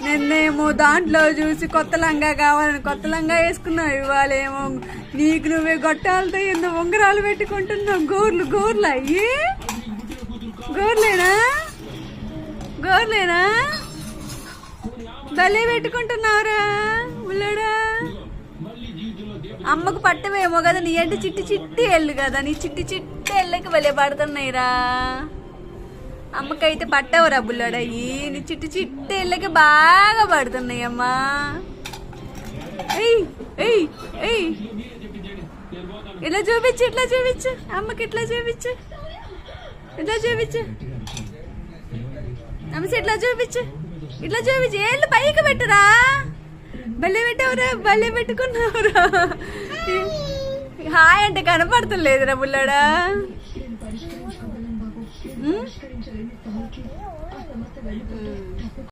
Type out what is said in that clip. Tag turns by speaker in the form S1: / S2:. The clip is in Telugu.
S1: నిన్నేమో దాంట్లో చూసి కొత్త లంగా కావాలని కొత్త లంగా వేసుకున్నావు. ఇవాళేమో నీకు నువ్వే గొట్టాలతో ఎన్నో ఉంగరాలు పెట్టుకుంటున్నావు. గోర్లు అయ్యి గోర్లేనా భలే పెట్టుకుంటున్నావురా ఉల్లడా. అమ్మకు పట్టమేమో కదా, నీ అంటే చిట్టి ఎళ్ళు కదా, నీ చిట్టి ఎళ్ళకి భలే పడుతున్నాయిరా. అమ్మకైతే పట్టవురా బుల్లడయ్యి, నీ చిట్టి ఎళ్ళకి బాగా పడుతున్నాయి అమ్మా. ఇలా చూపించు అమ్మకి, ఇట్లా చూపించు అమ్మ, ఇట్లా చూపించు ఏళ్ళు పైకి పెట్టురా. భలే పెట్టావురా, భలే పెట్టుకున్నావురా. హాయ్ అంటే కనపడతలేదురా బుల్లడా.